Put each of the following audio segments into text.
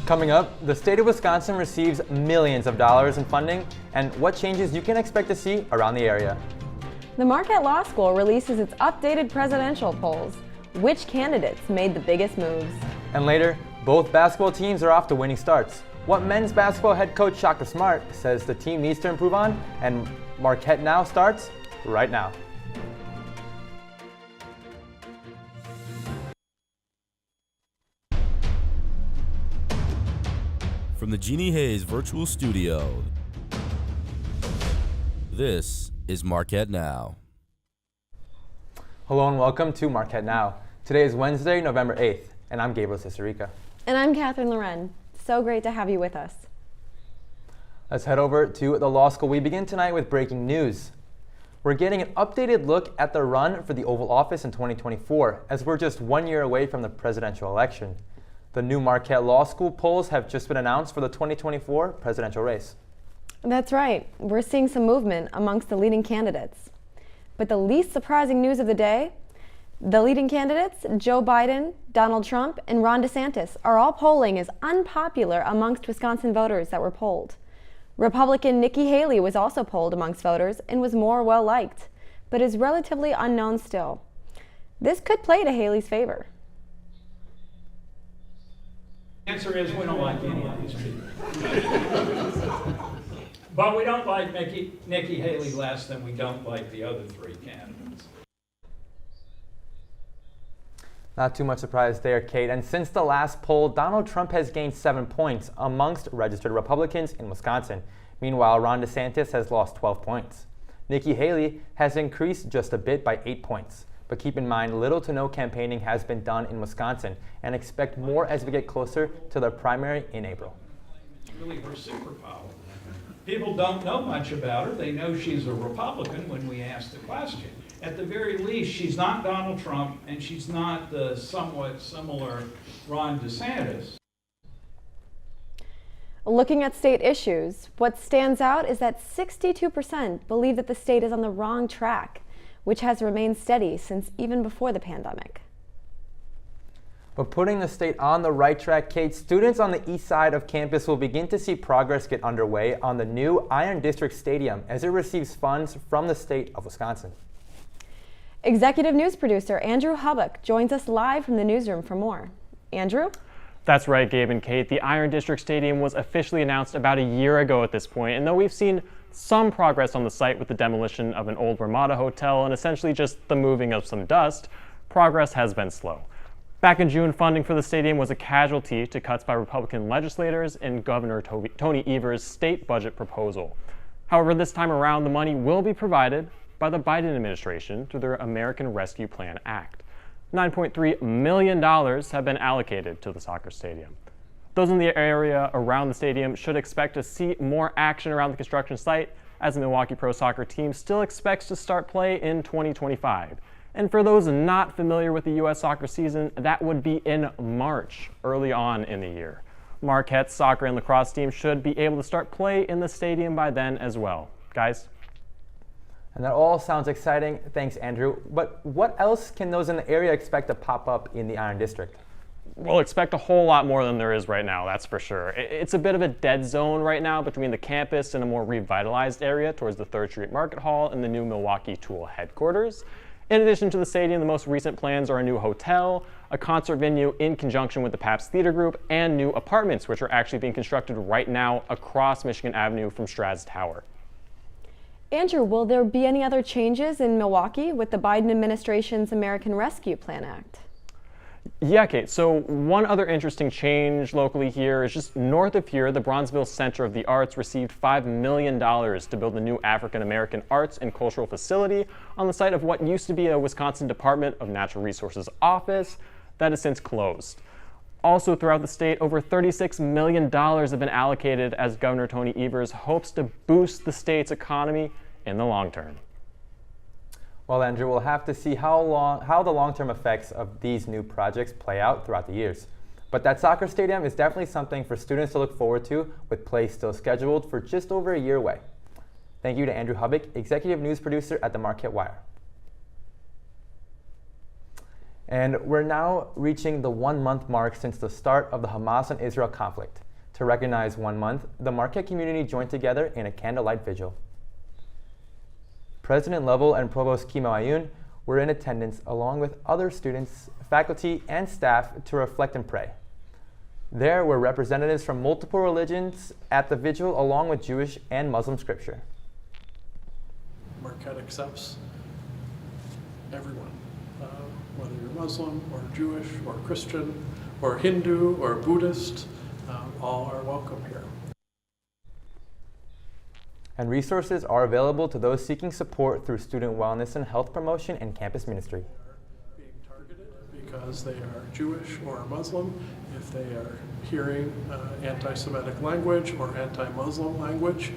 Coming up, the state of Wisconsin receives millions of dollars in funding and what changes you can expect to see around the area. The Marquette Law School releases its updated presidential polls. Which candidates made the biggest moves? And later, both basketball teams are off to winning starts. What men's basketball head coach Shaka Smart says the team needs to improve on, and Marquette Now starts right now. From the Jeannie Hayes Virtual Studio, this is Marquette Now. Hello and welcome to Marquette Now. Today is Wednesday, November 8th, and I'm Gabriel Cicerica. And I'm Catherine Loren. So great to have you with us. Let's head over to the law school. We begin tonight with breaking news. We're getting an updated look at the run for the Oval Office in 2024, as we're just 1 year away from the presidential election. The new Marquette Law School polls have just been announced for the 2024 presidential race. That's right. We're seeing some movement amongst the leading candidates. But the least surprising news of the day, the leading candidates, Joe Biden, Donald Trump, and Ron DeSantis, are all polling as unpopular amongst Wisconsin voters that were polled. Republican Nikki Haley was also polled amongst voters and was more well-liked, but is relatively unknown still. This could play to Haley's favor. The answer is we don't like any of these people. But we don't like Nikki Haley less than we don't like the other three candidates. Not too much surprise there, Kate. And since the last poll, Donald Trump has gained 7 points amongst registered Republicans in Wisconsin. Meanwhile, Ron DeSantis has lost 12 points. Nikki Haley has increased just a bit by 8 points. But keep in mind, little to no campaigning has been done in Wisconsin, and expect more as we get closer to the primary in April. It's really her superpower. People don't know much about her. They know she's a Republican when we ask the question. At the very least, she's not Donald Trump, and she's not the somewhat similar Ron DeSantis. Looking at state issues, what stands out is that 62% believe that the state is on the wrong track, which has remained steady since even before the pandemic. But putting the state on the right track, Kate, students on the east side of campus will begin to see progress get underway on the new Iron District Stadium as it receives funds from the state of Wisconsin. Executive news producer Andrew Hubbock joins us live from the newsroom for more. Andrew? That's right, Gabe and Kate. The Iron District Stadium was officially announced about a year ago at this point, and though we've seen some progress on the site with the demolition of an old Ramada hotel and essentially just the moving of some dust, progress has been slow. Back in June, funding for the stadium was a casualty to cuts by Republican legislators in Governor Tony Evers' state budget proposal. However, this time around, the money will be provided by the Biden administration through their American Rescue Plan Act. $9.3 million have been allocated to the soccer stadium. Those in the area around the stadium should expect to see more action around the construction site, as the Milwaukee Pro Soccer team still expects to start play in 2025. And for those not familiar with the U.S. soccer season, that would be in March, early on in the year. Marquette's soccer and lacrosse team should be able to start play in the stadium by then as well. Guys? And that all sounds exciting. Thanks, Andrew. But what else can those in the area expect to pop up in the Iron District? We'll expect a whole lot more than there is right now, that's for sure. It's a bit of a dead zone right now between the campus and a more revitalized area towards the 3rd Street Market Hall and the new Milwaukee Tool headquarters. In addition to the stadium, the most recent plans are a new hotel, a concert venue in conjunction with the Pabst Theater Group, and new apartments, which are actually being constructed right now across Michigan Avenue from Straz Tower. Andrew, will there be any other changes in Milwaukee with the Biden administration's American Rescue Plan Act? Yeah, Kate. So one other interesting change locally here is just north of here, the Bronzeville Center of the Arts received $5 million to build a new African-American arts and cultural facility on the site of what used to be a Wisconsin Department of Natural Resources office that has since closed. Also throughout the state, over $36 million have been allocated as Governor Tony Evers hopes to boost the state's economy in the long term. Well, Andrew, we'll have to see how the long-term effects of these new projects play out throughout the years. But that soccer stadium is definitely something for students to look forward to, with play still scheduled for just over a year away. Thank you to Andrew Hubbock, Executive News Producer at the Marquette Wire. And we're now reaching the 1 month mark since the start of the Hamas and Israel conflict. To recognize 1 month, the Marquette community joined together in a candlelight vigil. President Lovell and Provost Kimo Ayun were in attendance along with other students, faculty, and staff to reflect and pray. There were representatives from multiple religions at the vigil along with Jewish and Muslim scripture. Marquette accepts everyone, whether you're Muslim or Jewish or Christian or Hindu or Buddhist, all are welcome here. And resources are available to those seeking support through student wellness and health promotion and campus ministry. They are being targeted because they are Jewish or Muslim. If they are hearing anti-Semitic language or anti-Muslim language,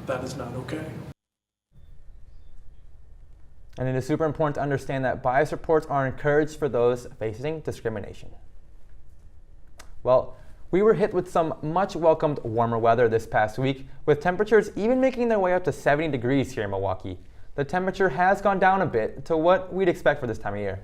that is not okay. And it is super important to understand that bias reports are encouraged for those facing discrimination. Well, we were hit with some much welcomed warmer weather this past week, with temperatures even making their way up to 70 degrees here in Milwaukee. The temperature has gone down a bit to what we'd expect for this time of year.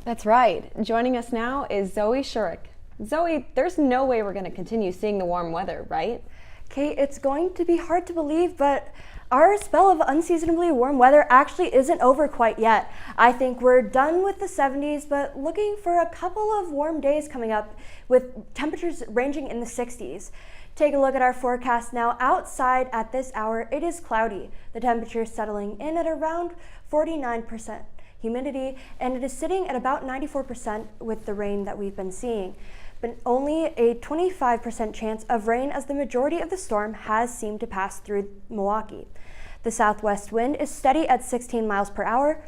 That's right. Joining us now is Zoe Shurik. Zoe, there's no way we're going to continue seeing the warm weather, right? Kate, it's going to be hard to believe, but our spell of unseasonably warm weather actually isn't over quite yet. I think we're done with the 70s, but looking for a couple of warm days coming up with temperatures ranging in the 60s. Take a look at our forecast now. Outside at this hour, it is cloudy. The temperature is settling in at around 49% humidity, and it is sitting at about 94% with the rain that we've been seeing. But only a 25% chance of rain as the majority of the storm has seemed to pass through Milwaukee. The southwest wind is steady at 16 miles per hour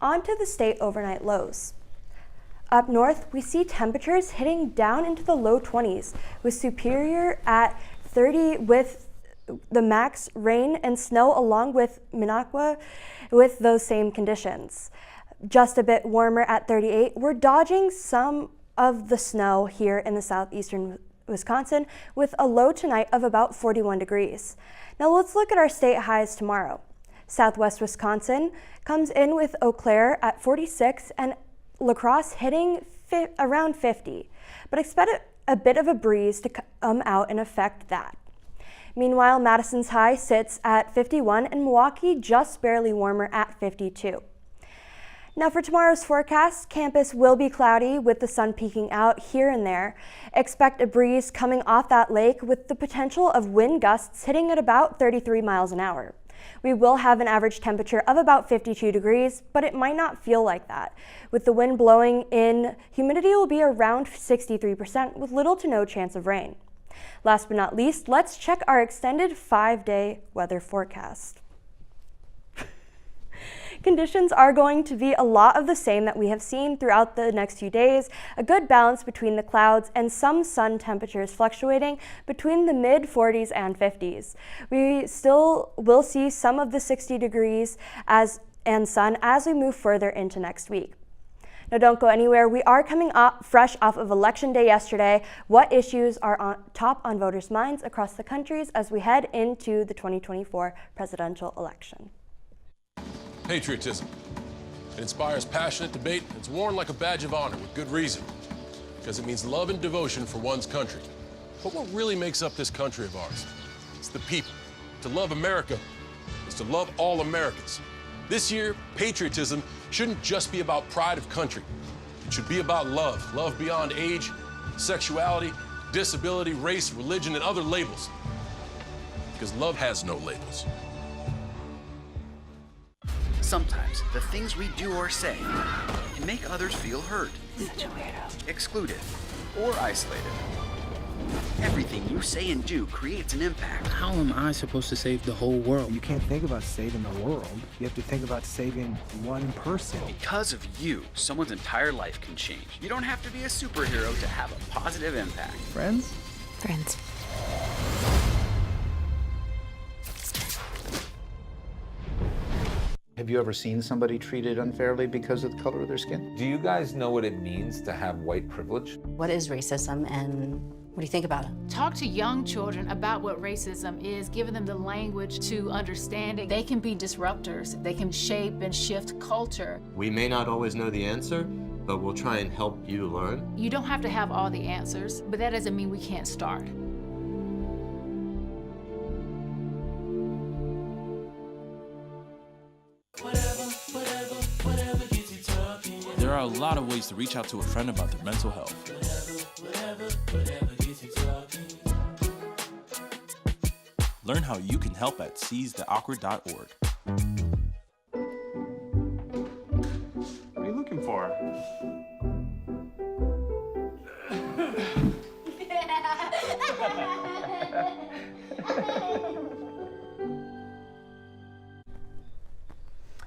onto the state overnight lows. Up north, we see temperatures hitting down into the low 20s, with Superior at 30 with the max rain and snow, along with Minocqua with those same conditions. Just a bit warmer at 38. We're dodging some of the snow here in the southeastern Wisconsin with a low tonight of about 41 degrees. Now let's look at our state highs tomorrow. Southwest Wisconsin comes in with Eau Claire at 46 and La Crosse hitting around 50, but expect a bit of a breeze to come out and affect that. Meanwhile, Madison's high sits at 51 and Milwaukee just barely warmer at 52. Now for tomorrow's forecast, campus will be cloudy with the sun peeking out here and there. Expect a breeze coming off that lake with the potential of wind gusts hitting at about 33 miles an hour. We will have an average temperature of about 52 degrees, but it might not feel like that. With the wind blowing in, humidity will be around 63% with little to no chance of rain. Last but not least, let's check our extended 5-day weather forecast. Conditions are going to be a lot of the same that we have seen throughout the next few days, a good balance between the clouds and some sun temperatures fluctuating between the mid 40s and 50s. We still will see some of the 60 degrees and sun as we move further into next week. Now don't go anywhere. We are coming up fresh off of Election Day yesterday. What issues are top on voters' minds across the country as we head into the 2024 presidential election? Patriotism. It inspires passionate debate. It's worn like a badge of honor with good reason, because it means love and devotion for one's country. But what really makes up this country of ours? It's the people. To love America is to love all Americans. This year, patriotism shouldn't just be about pride of country. It should be about love. Love beyond age, sexuality, disability, race, religion, and other labels. Because love has no labels. Sometimes the things we do or say can make others feel hurt, excluded, or isolated. Everything you say and do creates an impact. How am I supposed to save the whole world? You can't think about saving the world. You have to think about saving one person. Because of you, someone's entire life can change. You don't have to be a superhero to have a positive impact. Friends? Friends. Have you ever seen somebody treated unfairly because of the color of their skin? Do you guys know what it means to have white privilege? What is racism and what do you think about it? Talk to young children about what racism is, giving them the language to understand it. They can be disruptors. They can shape and shift culture. We may not always know the answer, but we'll try and help you learn. You don't have to have all the answers, but that doesn't mean we can't start. There are a lot of ways to reach out to a friend about their mental health. Learn how you can help at seizetheawkward.org. What are you looking for?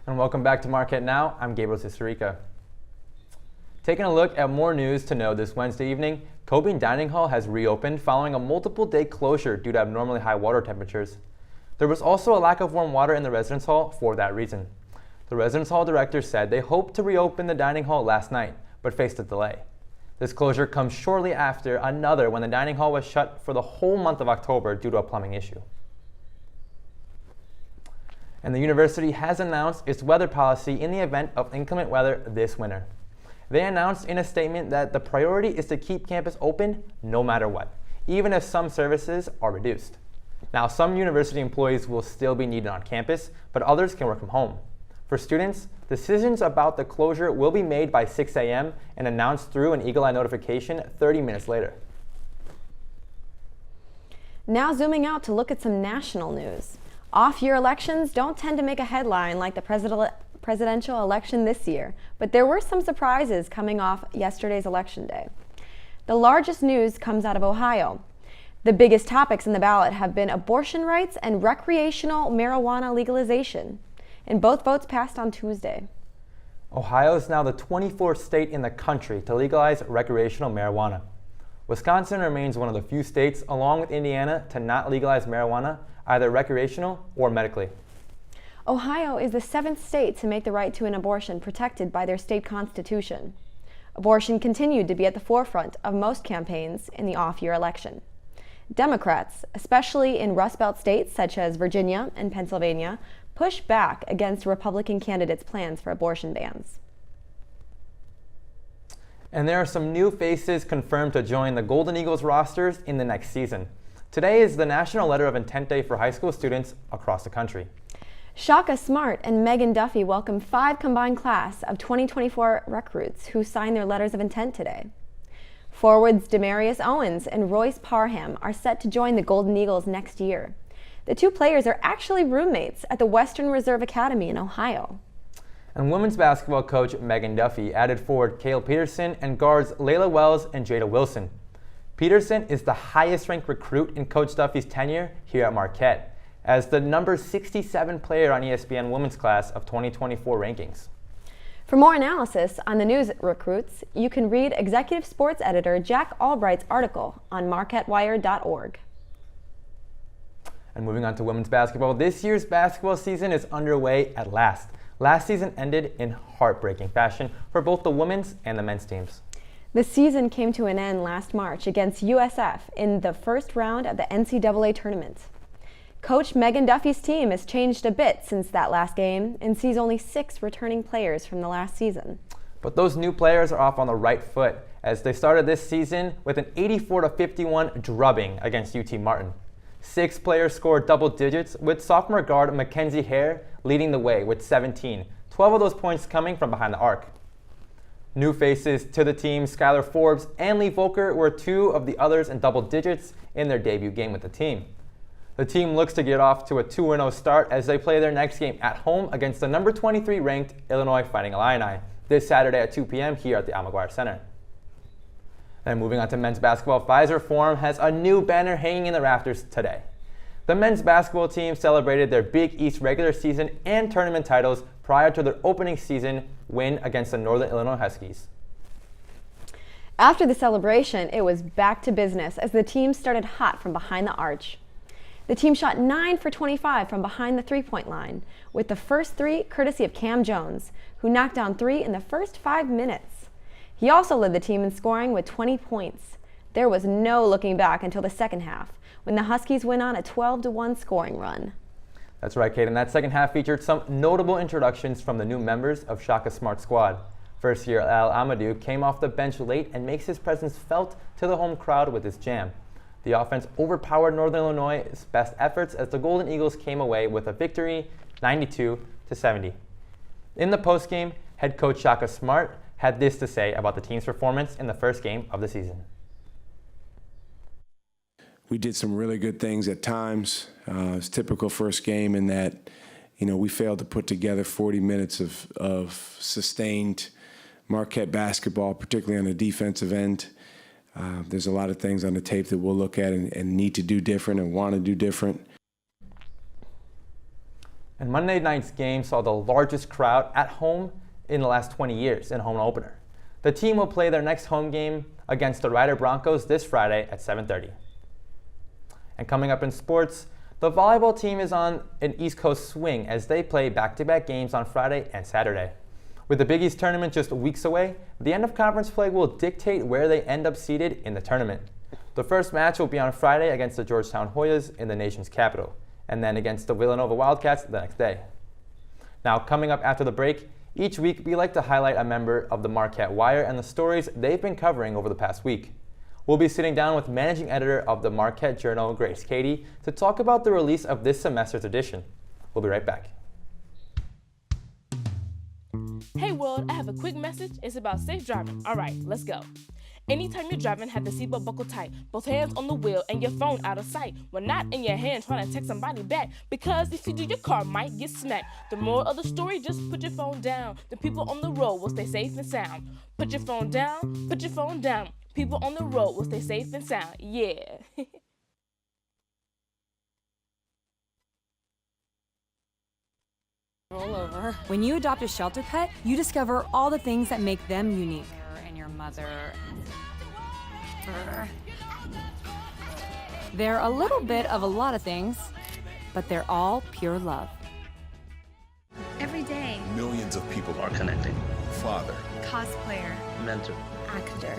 And welcome back to Marquette Now. I'm Gabriel Sisterica. Taking a look at more news to know this Wednesday evening, Cobian Dining Hall has reopened following a multiple-day closure due to abnormally high water temperatures. There was also a lack of warm water in the residence hall for that reason. The residence hall director said they hoped to reopen the dining hall last night, but faced a delay. This closure comes shortly after another when the dining hall was shut for the whole month of October due to a plumbing issue. And the university has announced its weather policy in the event of inclement weather this winter. They announced in a statement that the priority is to keep campus open no matter what, even if some services are reduced. Now, some university employees will still be needed on campus, but others can work from home. For students, decisions about the closure will be made by 6 a.m. and announced through an Eagle Eye notification 30 minutes later. Now zooming out to look at some national news. Off-year elections don't tend to make a headline like the presidential election this year, but there were some surprises coming off yesterday's election day. The largest news comes out of Ohio. The biggest topics in the ballot have been abortion rights and recreational marijuana legalization, and both votes passed on Tuesday. Ohio is now the 24th state in the country to legalize recreational marijuana. Wisconsin remains one of the few states, along with Indiana, to not legalize marijuana, either recreational or medically. Ohio is the 7th state to make the right to an abortion protected by their state constitution. Abortion continued to be at the forefront of most campaigns in the off-year election. Democrats, especially in Rust Belt states such as Virginia and Pennsylvania, pushed back against Republican candidates' plans for abortion bans. And there are some new faces confirmed to join the Golden Eagles rosters in the next season. Today is the National Letter of Intent Day for high school students across the country. Shaka Smart and Megan Duffy welcomed 5 combined class of 2024 recruits who signed their letters of intent today. Forwards Demarius Owens and Royce Parham are set to join the Golden Eagles next year. The two players are actually roommates at the Western Reserve Academy in Ohio. And women's basketball coach Megan Duffy added forward Cale Peterson and guards Layla Wells and Jada Wilson. Peterson is the highest-ranked recruit in Coach Duffy's tenure here at Marquette, as the number 67 player on ESPN Women's Class of 2024 rankings. For more analysis on the news recruits, you can read Executive Sports Editor Jack Albright's article on MarquetteWire.org. And moving on to women's basketball, this year's basketball season is underway at last. Last season ended in heartbreaking fashion for both the women's and the men's teams. The season came to an end last March against USF in the first round of the NCAA tournament. Coach Megan Duffy's team has changed a bit since that last game and sees only 6 returning players from the last season. But those new players are off on the right foot as they started this season with an 84-51 drubbing against UT Martin. 6 players scored double digits, with sophomore guard Mackenzie Hare leading the way with 17, 12 of those points coming from behind the arc. New faces to the team, Skylar Forbes and Lee Volker, were 2 of the others in double digits in their debut game with the team. The team looks to get off to a 2-0 start as they play their next game at home against the number 23 ranked Illinois Fighting Illini this Saturday at 2 p.m. here at the Al McGuire Center. Then moving on to men's basketball, Pfizer Forum has a new banner hanging in the rafters today. The men's basketball team celebrated their Big East regular season and tournament titles prior to their opening season win against the Northern Illinois Huskies. After the celebration, it was back to business as the team started hot from behind the arch. The team shot 9 for 25 from behind the three-point line, with the first 3 courtesy of Cam Jones, who knocked down 3 in the first 5 minutes. He also led the team in scoring with 20 points. There was no looking back until the second half, when the Huskies went on a 12-1 scoring run. That's right, Kate, and that second half featured some notable introductions from the new members of Shaka Smart's squad. First year Al Amadou came off the bench late and makes his presence felt to the home crowd with his jam. The offense overpowered Northern Illinois' best efforts as the Golden Eagles came away with a victory 92-70. In the postgame, head coach Shaka Smart had this to say about the team's performance in the first game of the season. We did some really good things at times. It's typical first game in that, we failed to put together 40 minutes of sustained Marquette basketball, particularly on the defensive end. There's a lot of things on the tape that we'll look at and need to do different and want to do different. And Monday night's game saw the largest crowd at home in the last 20 years in a home opener. The team will play their next home game against the Rider Broncos this Friday at 7:30. And coming up in sports, the volleyball team is on an East Coast swing as they play back-to-back games on Friday and Saturday. With the Big East tournament just weeks away, the end of conference play will dictate where they end up seated in the tournament. The first match will be on Friday against the Georgetown Hoyas in the nation's capital, and then against the Villanova Wildcats the next day. Now, coming up after the break, each week we like to highlight a member of the Marquette Wire and the stories they've been covering over the past week. We'll be sitting down with managing editor of the Marquette Journal, Grace Cady, to talk about the release of this semester's edition. We'll be right back. Hey world, I have a quick message. It's about safe driving. All right, let's go. Anytime you're driving, have the seatbelt buckled tight, both hands on the wheel and your phone out of sight. When not in your hand trying to text somebody back, because if you do, your car might get smacked. The moral of the story, just put your phone down. The people on the road will stay safe and sound. Put your phone down, put your phone down. People on the road will stay safe and sound. Yeah. Roll over. When you adopt a shelter pet, you discover all the things that make them unique. And your mother. They're a little bit of a lot of things, but they're all pure love. Every day, millions of people are connecting. Father, cosplayer, mentor, actor.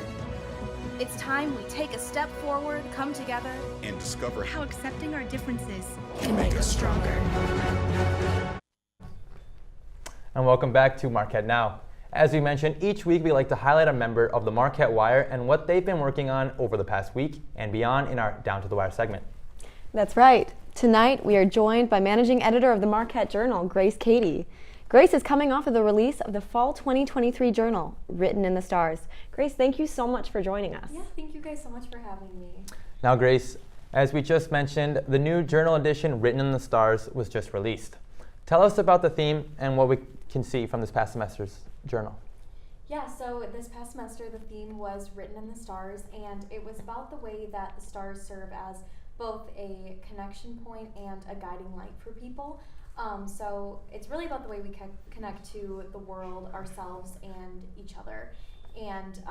It's time we take a step forward, come together, and discover how accepting our differences can make us stronger. And welcome back to Marquette Now. As we mentioned, each week we like to highlight a member of the Marquette Wire and what they've been working on over the past week and beyond in our Down to the Wire segment. That's right. Tonight we are joined by managing editor of the Marquette Journal, Grace Cady. Grace is coming off of the release of the Fall 2023 Journal, Written in the Stars. Grace, thank you so much for joining us. Yeah, thank you guys so much for having me. Now, Grace, as we just mentioned, the new journal edition, Written in the Stars, was just released. Tell us about the theme and what we can see from this past semester's journal. Yeah, so this past semester the theme was Written in the Stars, and it was about the way that the stars serve as both a connection point and a guiding light for people. So it's really about the way we connect to the world, ourselves, and each other. And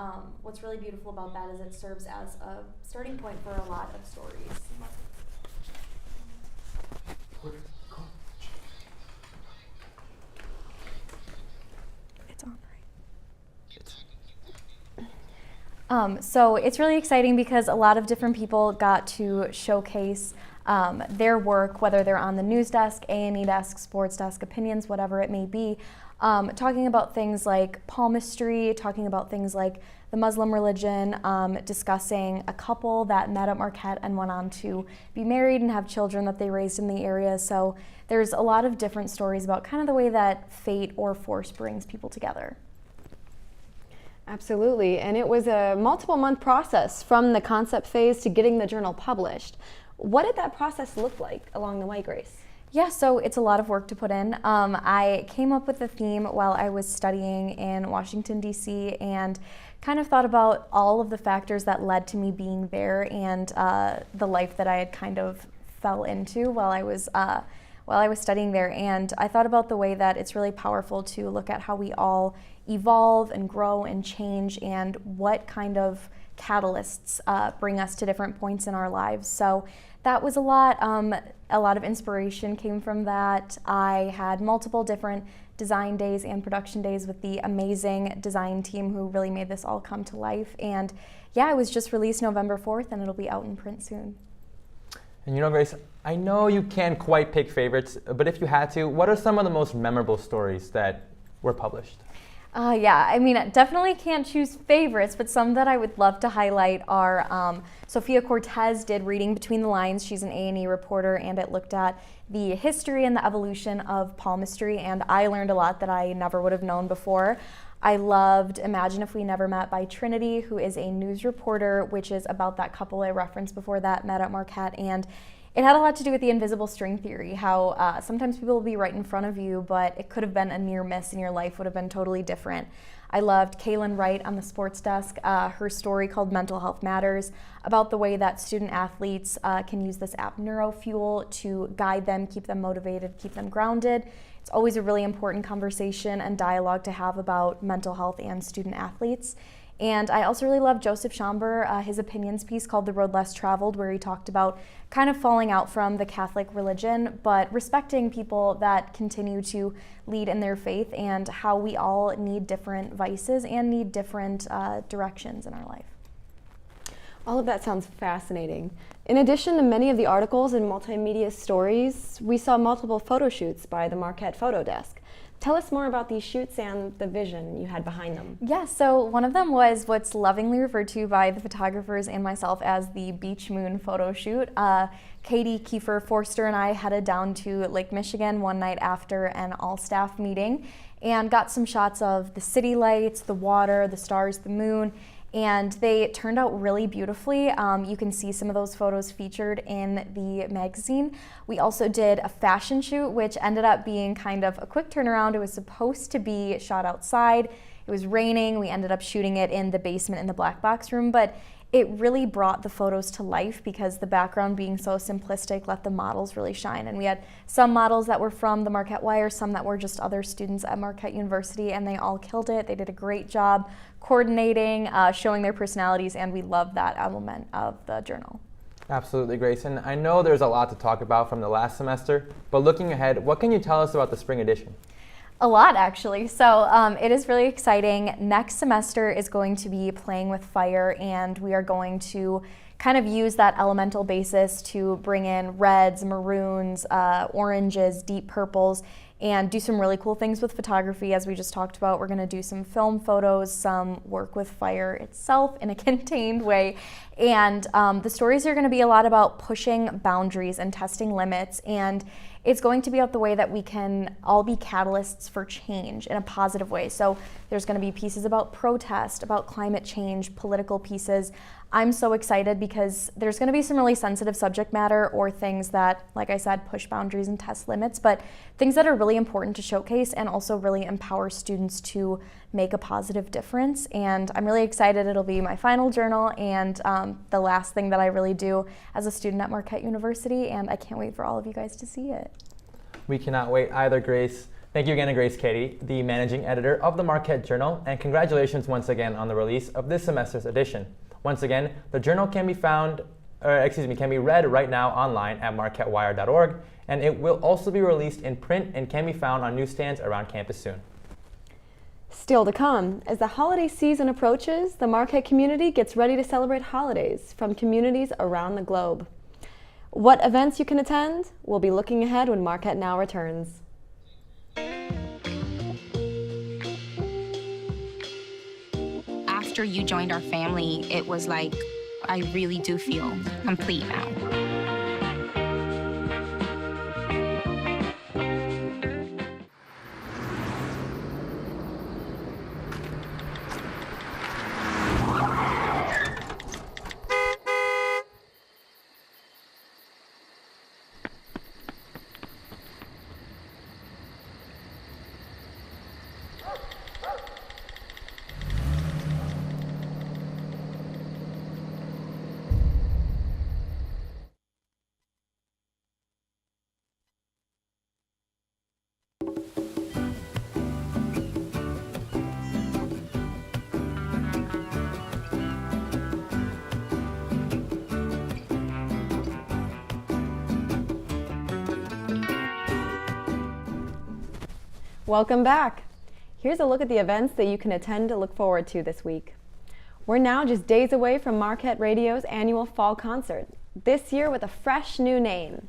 what's really beautiful about that is it serves as a starting point for a lot of stories. So it's really exciting because a lot of different people got to showcase their work, whether they're on the news desk, A&E desk, sports desk, opinions, whatever it may be, talking about things like palmistry, talking about things like the Muslim religion, discussing a couple that met at Marquette and went on to be married and have children that they raised in the area. So there's a lot of different stories about kind of the way that fate or force brings people together. Absolutely, and it was a multiple-month process from the concept phase to getting the journal published. What did that process look like along the way, Grace? Yeah, so it's a lot of work to put in. I came up with the theme while I was studying in Washington, D.C., and kind of thought about all of the factors that led to me being there and the life that I had kind of fell into while I was studying there. And I thought about the way that it's really powerful to look at how we all evolve and grow and change and what kind of catalysts bring us to different points in our lives. So that was a lot of inspiration came from that. I had multiple different design days and production days with the amazing design team who really made this all come to life. And yeah, it was just released November 4th and it'll be out in print soon. And you know, Grace, I know you can't quite pick favorites, but if you had to, what are some of the most memorable stories that were published? Yeah, I mean, definitely can't choose favorites, but some that I would love to highlight are Sophia Cortez did Reading Between the Lines. She's an A&E reporter, and it looked at the history and the evolution of palmistry, and I learned a lot that I never would have known before. I loved Imagine If We Never Met by Trinity, who is a news reporter, which is about that couple I referenced before that met at Marquette, and it had a lot to do with the invisible string theory, how sometimes people will be right in front of you, but it could have been a near miss and your life would have been totally different. I loved Kaylin Wright on the sports desk, her story called Mental Health Matters, about the way that student athletes can use this app NeuroFuel to guide them, keep them motivated, keep them grounded. It's always a really important conversation and dialogue to have about mental health and student athletes. And I also really love Joseph Schomburg, his opinions piece called The Road Less Traveled, where he talked about kind of falling out from the Catholic religion, but respecting people that continue to lead in their faith and how we all need different vices and need different directions in our life. All of that sounds fascinating. In addition to many of the articles and multimedia stories, we saw multiple photo shoots by the Marquette Photo Desk. Tell us more about these shoots and the vision you had behind them. Yeah, so one of them was what's lovingly referred to by the photographers and myself as the Beach Moon photo shoot. Katie Kiefer Forster and I headed down to Lake Michigan one night after an all-staff meeting and got some shots of the city lights, the water, the stars, the moon, and they turned out really beautifully. You can see some of those photos featured in the magazine. We also did a fashion shoot, which ended up being kind of a quick turnaround. It was supposed to be shot outside. It was raining. We ended up shooting it in the basement in the black box room, but it really brought the photos to life because the background being so simplistic let the models really shine. And we had some models that were from the Marquette Wire, some that were just other students at Marquette University, and they all killed it. They did a great job coordinating, showing their personalities, and we love that element of the journal. Absolutely, Grayson. I know there's a lot to talk about from the last semester, but looking ahead, what can you tell us about the spring edition? A lot, actually. So it is really exciting. Next semester is going to be playing with fire, and we are going to kind of use that elemental basis to bring in reds, maroons, oranges, deep purples, and do some really cool things with photography. As we just talked about, we're going to do some film photos, some work with fire itself in a contained way. And the stories are going to be a lot about pushing boundaries and testing limits, and it's going to be out the way that we can all be catalysts for change in a positive way. So there's going to be pieces about protest, about climate change, political pieces. I'm so excited because there's going to be some really sensitive subject matter or things that, like I said, push boundaries and test limits, but things that are really important to showcase and also really empower students to make a positive difference. And I'm really excited. It'll be my final journal and the last thing that I really do as a student at Marquette University, and I can't wait for all of you guys to see it. We cannot wait either, Grace. Thank you again to Grace Katie, the managing editor of the Marquette Journal, and congratulations once again on the release of this semester's edition. Once again, the journal can be read right now online at marquettewire.org, and it will also be released in print and can be found on newsstands around campus soon. Still to come, as the holiday season approaches, the Marquette community gets ready to celebrate holidays from communities around the globe. What events you can attend? We'll be looking ahead when Marquette Now returns. After you joined our family, it was like, I really do feel complete now. Welcome back. Here's a look at the events that you can attend to look forward to this week. We're now just days away from Marquette Radio's annual fall concert, this year with a fresh new name.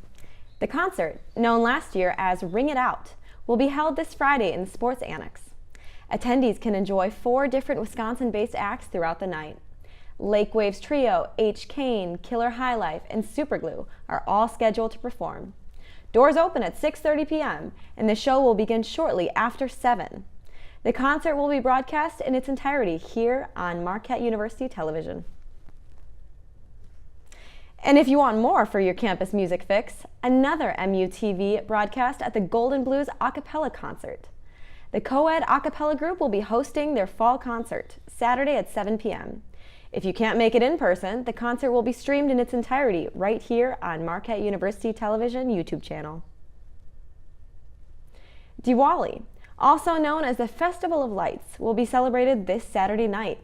The concert, known last year as Ring It Out, will be held this Friday in the Sports Annex. Attendees can enjoy 4 different Wisconsin-based acts throughout the night. Lake Waves Trio, H. Kane, Killer High Life, and Superglue are all scheduled to perform. Doors open at 6:30 p.m., and the show will begin shortly after 7. The concert will be broadcast in its entirety here on Marquette University Television. And if you want more for your campus music fix, another MUTV broadcast at the Golden Blues a cappella concert. The co-ed a cappella group will be hosting their fall concert Saturday at 7 p.m. If you can't make it in person, the concert will be streamed in its entirety right here on Marquette University Television YouTube channel. Diwali, also known as the Festival of Lights, will be celebrated this Saturday night.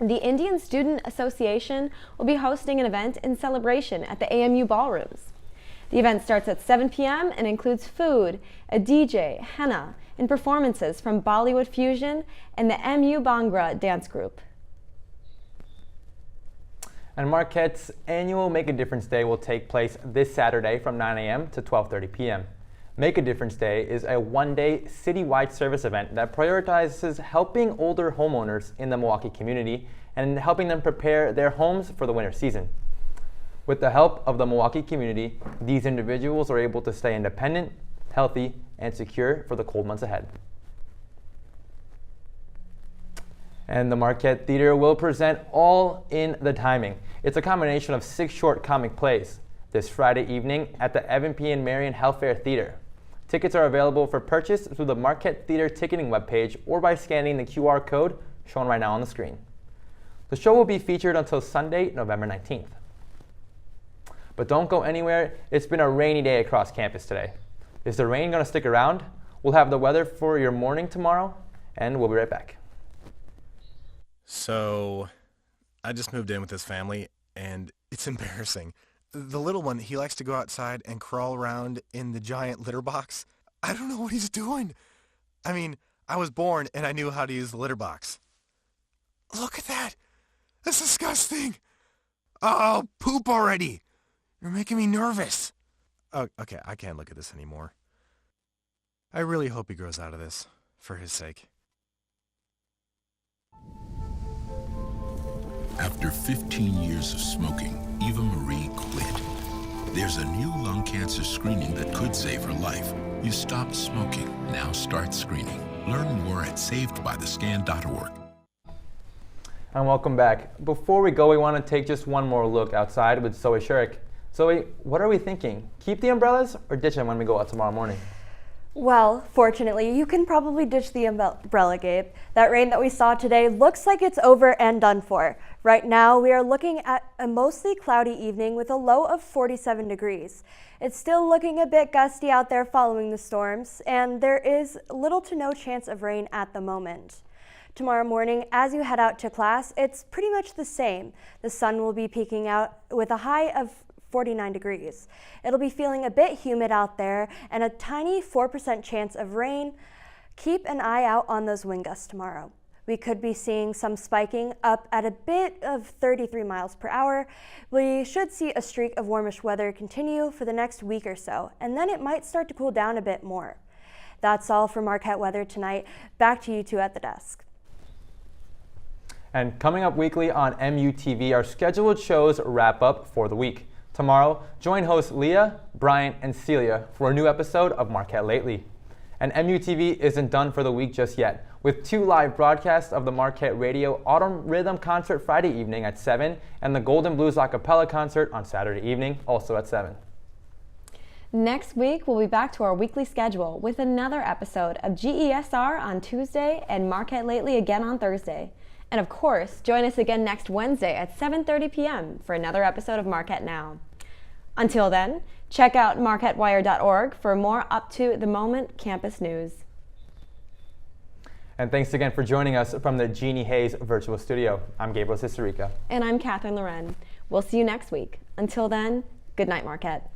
The Indian Student Association will be hosting an event in celebration at the AMU ballrooms. The event starts at 7 p.m. and includes food, a DJ, henna, and performances from Bollywood Fusion and the MU Bhangra dance group. And Marquette's annual Make a Difference Day will take place this Saturday from 9 a.m. to 12:30 p.m. Make a Difference Day is a one-day citywide service event that prioritizes helping older homeowners in the Milwaukee community and helping them prepare their homes for the winter season. With the help of the Milwaukee community, these individuals are able to stay independent, healthy, and secure for the cold months ahead. And the Marquette Theater will present All in the Timing. It's a combination of 6 short comic plays this Friday evening at the Evan P. and Marion Helfair Theater. Tickets are available for purchase through the Marquette Theater ticketing webpage or by scanning the QR code shown right now on the screen. The show will be featured until Sunday, November 19th. But don't go anywhere. It's been a rainy day across campus today. Is the rain going to stick around? We'll have the weather for your morning tomorrow, and we'll be right back. So, I just moved in with this family, and it's embarrassing. The little one, he likes to go outside and crawl around in the giant litter box. I don't know what he's doing. I mean, I was born and I knew how to use the litter box. Look at that. That's disgusting. Oh, poop already. You're making me nervous. Oh, okay, I can't look at this anymore. I really hope he grows out of this, for his sake. After 15 years of smoking, Eva Marie quit. There's a new lung cancer screening that could save her life. You stopped smoking. Now start screening. Learn more at savedbythescan.org. And welcome back. Before we go, we want to take just one more look outside with Zoe Shurik. Zoe, what are we thinking? Keep the umbrellas or ditch them when we go out tomorrow morning? Well, fortunately, you can probably ditch the umbrella, Gabe. That rain that we saw today looks like it's over and done for. Right now, we are looking at a mostly cloudy evening with a low of 47 degrees. It's still looking a bit gusty out there following the storms, and there is little to no chance of rain at the moment. Tomorrow morning, as you head out to class, it's pretty much the same. The sun will be peeking out with a high of 49 degrees. It'll be feeling a bit humid out there and a tiny 4% chance of rain. Keep an eye out on those wind gusts tomorrow. We could be seeing some spiking up at a bit of 33 miles per hour. We should see a streak of warmish weather continue for the next week or so, and then it might start to cool down a bit more. That's all for Marquette weather tonight. Back to you two at the desk. And coming up weekly on MUTV, our scheduled shows wrap up for the week. Tomorrow, join hosts Leah, Brian, and Celia for a new episode of Marquette Lately. And MUTV isn't done for the week just yet, with 2 live broadcasts of the Marquette Radio Autumn Rhythm Concert Friday evening at 7 and the Golden Blues a cappella concert on Saturday evening, also at 7. Next week, we'll be back to our weekly schedule with another episode of GESR on Tuesday and Marquette Lately again on Thursday. And of course, join us again next Wednesday at 7:30 p.m. for another episode of Marquette Now. Until then, check out marquettewire.org for more up-to-the-moment campus news. And thanks again for joining us from the Jeannie Hayes Virtual Studio. I'm Gabriel Sisterica. And I'm Catherine Loren. We'll see you next week. Until then, good night, Marquette.